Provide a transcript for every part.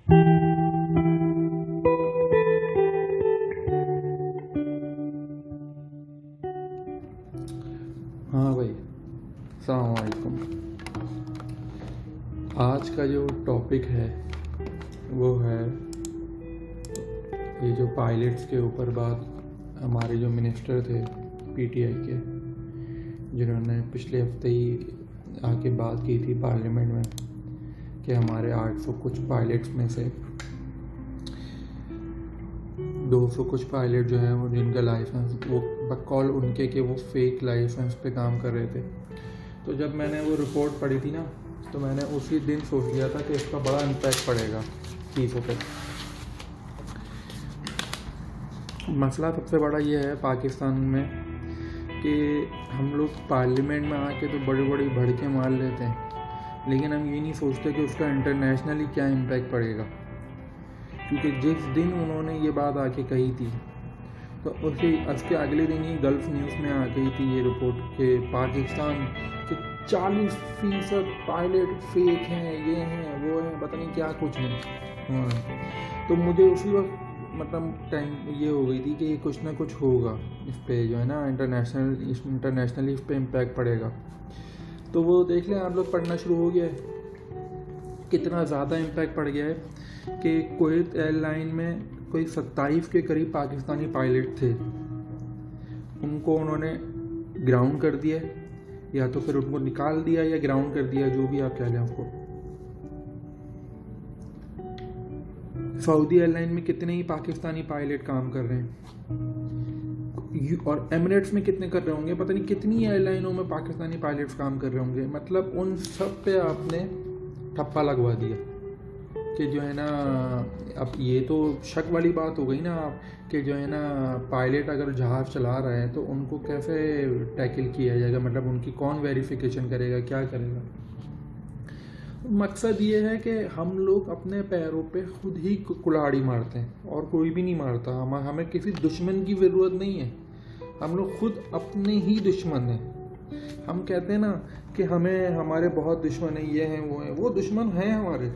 हाँ भाई, अस्सलाम वालेकुम। आज का जो टॉपिक है वो है ये जो पायलट्स के ऊपर बात हमारे जो मिनिस्टर थे पीटीआई के, जिन्होंने पिछले हफ्ते ही आके बात की थी पार्लियामेंट में कि हमारे 800 कुछ पायलट्स में से 200 कुछ पायलट जो हैं वो जिनका लाइसेंस वो बकौल उनके कि वो फेक लाइसेंस पे काम कर रहे थे। तो जब मैंने वो रिपोर्ट पढ़ी थी ना, तो मैंने उसी दिन सोच लिया था कि इसका बड़ा इम्पैक्ट पड़ेगा चीज़ों पे। मसला सबसे बड़ा ये है पाकिस्तान में कि हम लोग पार्लियामेंट में आके तो बड़ी बड़ी भड़के मार लेते हैं, लेकिन हम ये नहीं सोचते कि उसका इंटरनेशनली क्या इम्पैक्ट पड़ेगा। क्योंकि जिस दिन उन्होंने ये बात आके कही थी तो उसके अगले दिन ही गल्फ न्यूज़ में आ गई थी ये रिपोर्ट कि पाकिस्तान के 40% पायलट फेक हैं, ये हैं वो हैं, पता नहीं क्या कुछ नहीं। हाँ, तो मुझे उसी वक्त मतलब टाइम ये हो गई थी कि कुछ ना कुछ होगा इस पे, जो है ना इंटरनेशनली इस पे इम्पैक्ट पड़ेगा। तो वो देख लें आप लोग, पढ़ना शुरू हो गया है, कितना ज़्यादा इम्पैक्ट पड़ गया है कि कुवैत एयरलाइन में कोई 27 के करीब पाकिस्तानी पायलट थे, उनको उन्होंने ग्राउंड कर दिया, या तो फिर उनको निकाल दिया या ग्राउंड कर दिया, जो भी आप कह लें उसको। सऊदी एयरलाइन में कितने ही पाकिस्तानी पायलट काम कर रहे हैं, और एमिरेट्स में कितने कर रहे होंगे, पता नहीं कितनी एयरलाइनों में पाकिस्तानी पायलट्स काम कर रहे होंगे। मतलब उन सब पे आपने ठप्पा लगवा दिया कि जो है ना, अब ये तो शक वाली बात हो गई ना आप, कि जो है ना पायलट अगर जहाज़ चला रहे हैं तो उनको कैसे टैकल किया जाएगा, मतलब उनकी कौन वेरिफिकेशन करेगा, क्या करेगा। मकसद ये है कि हम लोग अपने पैरों पे खुद ही कुल्हाड़ी मारते हैं और कोई भी नहीं मारता। हमें किसी दुश्मन की ज़रूरत नहीं है, हम लोग खुद अपने ही दुश्मन हैं। हम कहते हैं ना कि हमारे बहुत दुश्मन हैं, ये हैं वो हैं, वो दुश्मन हैं हमारे,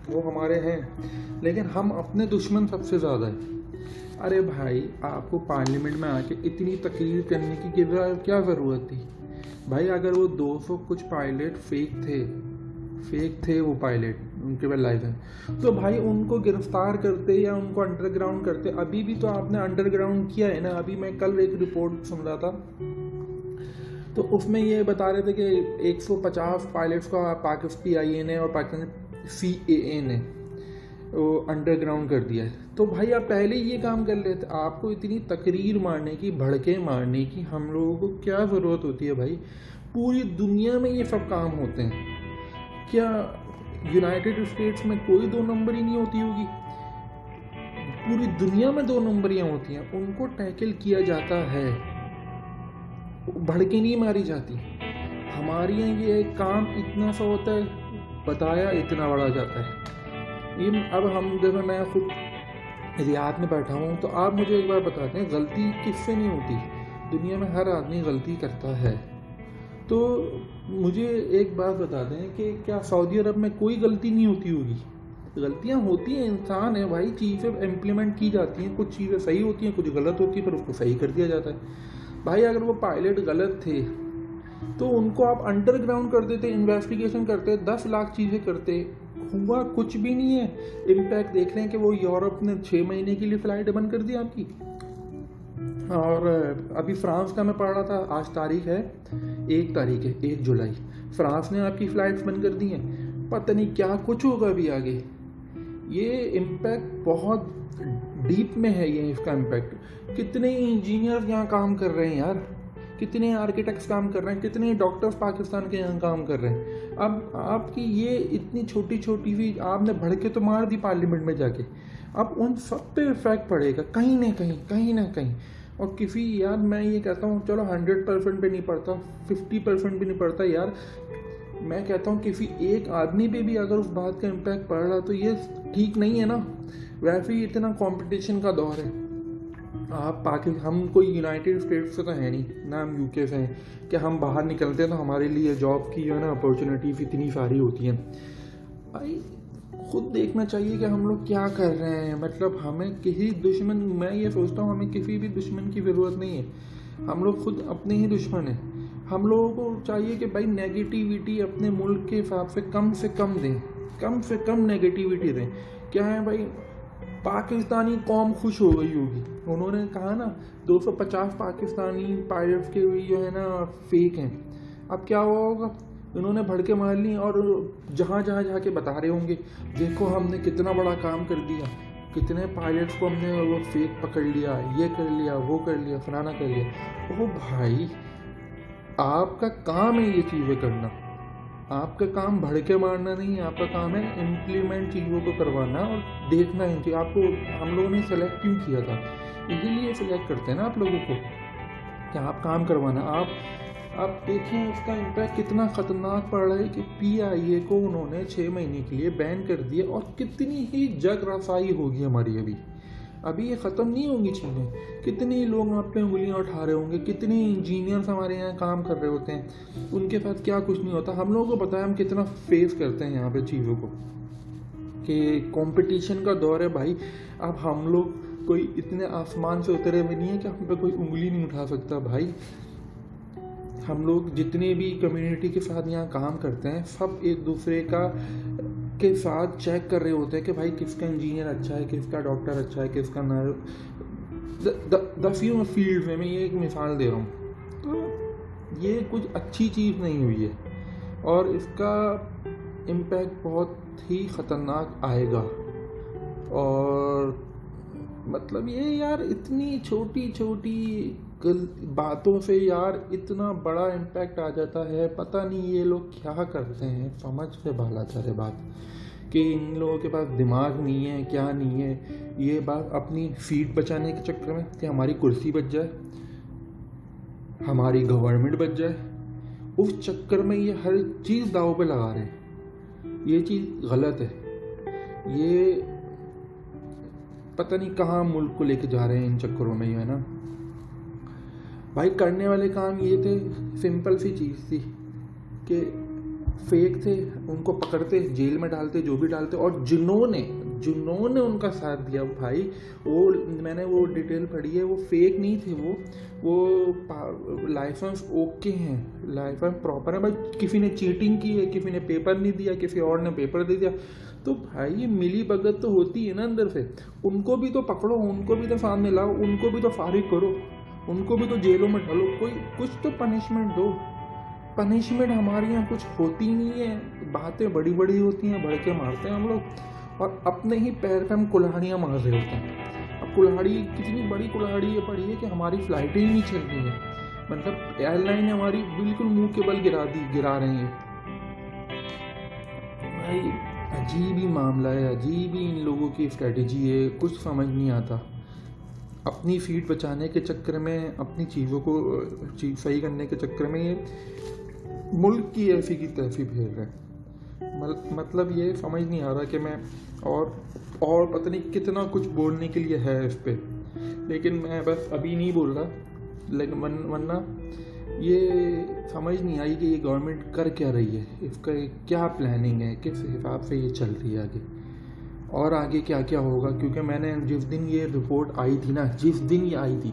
वो हमारे हैं, लेकिन हम अपने दुश्मन सबसे ज़्यादा हैं। अरे भाई, आपको पार्लियामेंट में आके इतनी तकरीर करने की क्या ज़रूरत थी भाई? अगर वो 200 कुछ पायलट फेक थे वो पायलट, उनके पास लाइसेंस, तो भाई उनको गिरफ्तार करते या उनको अंडरग्राउंड करते। अभी भी तो आपने अंडरग्राउंड किया है ना। अभी मैं कल एक रिपोर्ट सुन रहा था, तो उसमें ये बता रहे थे कि 150 पायलट्स का PIA ने और पाकिस्तान CAA ने वो अंडरग्राउंड कर दिया है। तो भाई आप पहले ही ये काम कर लेते। आपको इतनी तकरीर मारने की, भड़के मारने की हम लोगों को क्या ज़रूरत होती है भाई? पूरी दुनिया में ये सब काम होते हैं। क्या यूनाइटेड स्टेट्स में कोई 2 नंबरी नहीं होती होगी? पूरी दुनिया में 2 नंबरियाँ होती हैं, उनको टैकल किया जाता है, भड़के नहीं मारी जाती। हमारे यहाँ ये काम इतना सा होता है, बताया इतना बड़ा जाता है। ये अब हम देखो, मैं खुद रियाद में बैठा हूँ, तो आप मुझे एक बार बताते हैं, गलती किससे नहीं होती? दुनिया में हर आदमी गलती करता है। तो मुझे एक बात बता दें कि क्या सऊदी अरब में कोई गलती नहीं होती होगी? गलतियाँ होती हैं, इंसान है भाई, चीज़ें इम्प्लीमेंट की जाती हैं, कुछ चीज़ें सही होती हैं, कुछ गलत होती है, फिर उसको सही कर दिया जाता है। भाई अगर वो पायलट गलत थे तो उनको आप अंडरग्राउंड कर देते, इन्वेस्टिगेशन करते, 10 लाख चीज़ें करते, हुआ कुछ भी नहीं है। इम्पैक्ट देख रहे हैं कि वो यूरोप ने 6 महीने के लिए फ़्लाइट बंद कर दी आपकी। और अभी फ्रांस का मैं पढ़ रहा था, आज तारीख है 1 जुलाई, फ्रांस ने आपकी फ़्लाइट्स बंद कर दी हैं। पता नहीं क्या कुछ होगा अभी आगे। ये इम्पैक्ट बहुत डीप में है, ये इसका इम्पैक्ट। कितने इंजीनियर यहाँ काम कर रहे हैं यार, कितने आर्किटेक्ट्स काम कर रहे हैं, कितने डॉक्टर्स पाकिस्तान के यहाँ काम कर रहे हैं। अब आपकी ये इतनी छोटी छोटी सी आपने भड़के तो मार दी पार्लियामेंट में जाके, अब उन सब पे इफेक्ट पड़ेगा कहीं ना कहीं। और किसी, यार मैं ये कहता हूँ, चलो 100% पे नहीं पड़ता, 50% भी नहीं पड़ता यार, मैं कहता हूँ किसी एक आदमी पे भी अगर उस बात का इम्पैक्ट पड़ रहा तो ये ठीक नहीं है ना। वैसे ही इतना कंपटीशन का दौर है। हम कोई यूनाइटेड स्टेट्स से तो है नहीं ना, हम यूके से हैं कि हम बाहर निकलते हैं तो हमारे लिए जॉब की जो है ना अपॉर्चुनिटीज़ इतनी सारी होती हैं। भाई खुद देखना चाहिए कि हम लोग क्या कर रहे हैं। मतलब हमें किसी दुश्मन, मैं ये सोचता हूँ हमें किसी भी दुश्मन की ज़रूरत नहीं है, हम लोग खुद अपने ही दुश्मन हैं। हम लोगों को चाहिए कि भाई नेगेटिविटी अपने मुल्क के हिसाब से कम दें, कम से कम नेगेटिविटी दें। क्या है भाई, पाकिस्तानी कौम खुश हो गई होगी, उन्होंने कहा ना 250 पाकिस्तानी पायलट्स के भी जो है ना फेक हैं। अब क्या हुआ होगा, इन्होंने भड़के मार ली और जहाँ जाके बता रहे होंगे देखो हमने कितना बड़ा काम कर दिया, कितने पायलट्स को हमने वो फेक पकड़ लिया, ये कर लिया, वो कर लिया, फलाना कर लिया। ओ भाई, आपका काम है ये चीज़ें करना, आपका काम भड़के मारना नहीं है, आपका काम है इम्प्लीमेंट चीज़ों को करवाना और देखना है कि आपको हम लोगों ने सेलेक्ट क्यों किया था, इसीलिए सेलेक्ट करते हैं ना आप लोगों को कि आप काम करवाना। आप देखिए उसका इम्पैक्ट कितना ख़तरनाक पड़ रहा है कि PIA को उन्होंने 6 महीने के लिए बैन कर दिया और कितनी ही जग रसाई होगी हमारी अभी ये ख़त्म नहीं होंगी चीज़ें। कितने लोग आप पे उंगलियां उठा रहे होंगे, कितने इंजीनियर्स हमारे यहाँ काम कर रहे होते हैं, उनके साथ क्या कुछ नहीं होता। हम लोगों को पता है हम कितना फेस करते हैं यहाँ पे चीज़ों को, कि कंपटीशन का दौर है भाई। अब हम लोग कोई इतने आसमान से उतरे हुए नहीं है कि हम पे कोई उंगली नहीं उठा सकता भाई। हम लोग जितने भी कम्युनिटी के साथ यहाँ काम करते हैं सब एक दूसरे के साथ चेक कर रहे होते हैं कि भाई किसका इंजीनियर अच्छा है, किसका डॉक्टर अच्छा है, किसका द फ्यू फील्ड में। मैं ये एक मिसाल दे रहा हूँ, तो ये कुछ अच्छी चीज़ नहीं हुई है और इसका इम्पैक्ट बहुत ही ख़तरनाक आएगा। और मतलब ये यार इतनी छोटी छोटी बातों से यार इतना बड़ा इम्पैक्ट आ जाता है। पता नहीं ये लोग क्या करते हैं, समझ से बाहर है बात कि इन लोगों के पास दिमाग नहीं है, क्या नहीं है। ये बात अपनी सीट बचाने के चक्कर में कि हमारी कुर्सी बच जाए, हमारी गवर्नमेंट बच जाए, उस चक्कर में ये हर चीज़ दाव पे लगा रहे हैं। ये चीज़ गलत है, ये पता नहीं कहाँ मुल्क को लेके जा रहे हैं इन चक्करों में, ये है ना भाई। करने वाले काम ये थे, सिंपल सी चीज़ थी कि फेक थे उनको पकड़ते, जेल में डालते, जो भी डालते, और जिन्होंने उनका साथ दिया भाई, वो मैंने वो डिटेल पढ़ी है, वो फेक नहीं थे, वो लाइसेंस ओके हैं, लाइसेंस प्रॉपर है भाई। किसी ने चीटिंग की है, किसी ने पेपर नहीं दिया, किसी और ने पेपर दे दिया, तो भाई ये मिली भगत तो होती है ना अंदर से। उनको भी तो पकड़ो, उनको भी तो सामने लाओ, उनको भी तो फारिग करो, उनको भी तो जेलों में डालो, कोई कुछ तो पनिशमेंट दो। पनिशमेंट हमारे यहाँ कुछ होती नहीं है, बातें बड़ी बड़ी होती हैं, भड़के मारते हैं हम लोग और अपने ही पैर पे हम कुल्हाड़ियाँ मार रहे होते हैं। अब कुल्हाड़ी कितनी बड़ी कुल्हाड़ी ये पड़ी है कि हमारी फ्लाइटें ही नहीं चल रही हैं, मतलब एयरलाइन हमारी बिल्कुल मुंह के बल गिरा रही हैं भाई। अजीब ही मामला है, अजीब ही इन लोगों की स्ट्रेटजी है, कुछ समझ नहीं आता। अपनी सीट बचाने के चक्कर में, अपनी चीज़ों को सही करने के चक्कर में ये मुल्क की ऐसी की तैसी भेज रहे हैं। मतलब ये समझ नहीं आ रहा कि मैं और पता नहीं कितना कुछ बोलने के लिए है इस पे, लेकिन मैं बस अभी नहीं बोल रहा, लेकिन वरना ये समझ नहीं आई कि ये गवर्नमेंट कर क्या रही है, इसका क्या प्लानिंग है, किस हिसाब से ये चल रही है आगे, और आगे क्या क्या होगा। क्योंकि मैंने जिस दिन ये रिपोर्ट आई थी ना, जिस दिन ये आई थी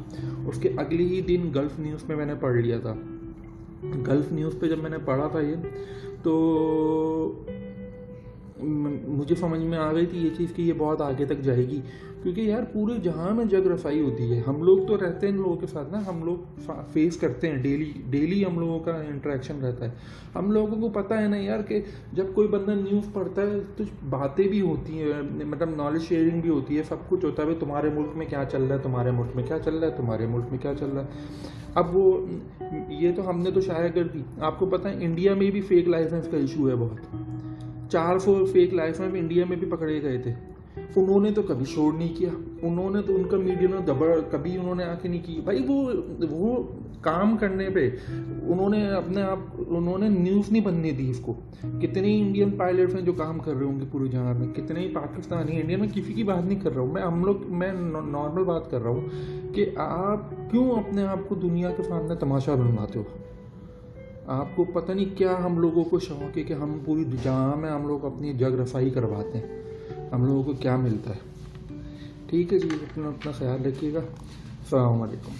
उसके अगले ही दिन गल्फ़ न्यूज़ में मैंने पढ़ लिया था। गल्फ़ न्यूज़ पे जब मैंने पढ़ा था ये, तो मुझे समझ में आ गई थी ये चीज़ कि ये बहुत आगे तक जाएगी, क्योंकि यार पूरे जहां में जग रसाई होती है। हम लोग तो रहते हैं इन लोगों के साथ ना, हम लोग फेस करते हैं डेली हम लोगों का इंटरेक्शन रहता है। हम लोगों को पता है ना यार कि जब कोई बंदा न्यूज़ पढ़ता है तो बातें भी होती हैं, मतलब नॉलेज शेयरिंग भी होती है, सब कुछ होता है। भाई तुम्हारे मुल्क में क्या चल रहा है, तुम्हारे मुल्क में क्या चल रहा है, तुम्हारे मुल्क में क्या चल रहा है। अब वो ये तो हमने तो शायद कर दी। आपको पता है इंडिया में भी फेक लाइसेंस का इशू है बहुत, 400 फेक लाइसेंस इंडिया में भी पकड़े गए थे। उन्होंने तो कभी शोर नहीं किया, उन्होंने तो उनका मीडिया ने कभी उन्होंने आके नहीं की भाई। वो काम करने पे उन्होंने न्यूज़ नहीं बनने दी इसको। कितने ही इंडियन पायलट्स हैं जो काम कर रहे होंगे पूरे जहां में, कितने ही पाकिस्तानी, इंडिया में किसी की बात नहीं कर रहा हूँ मैं नॉर्मल बात कर रहा हूँ कि आप क्यों अपने आप को दुनिया के सामने तमाशा बनवाते हो। आपको पता नहीं क्या हम लोगों को शौक है कि हम पूरी जहां में हम लोग अपनी जग रसाई करवाते हैं। हम लोगों को क्या मिलता है। ठीक है जी, अपना अपना ख्याल रखिएगा। अस्सलाम वालेकुम।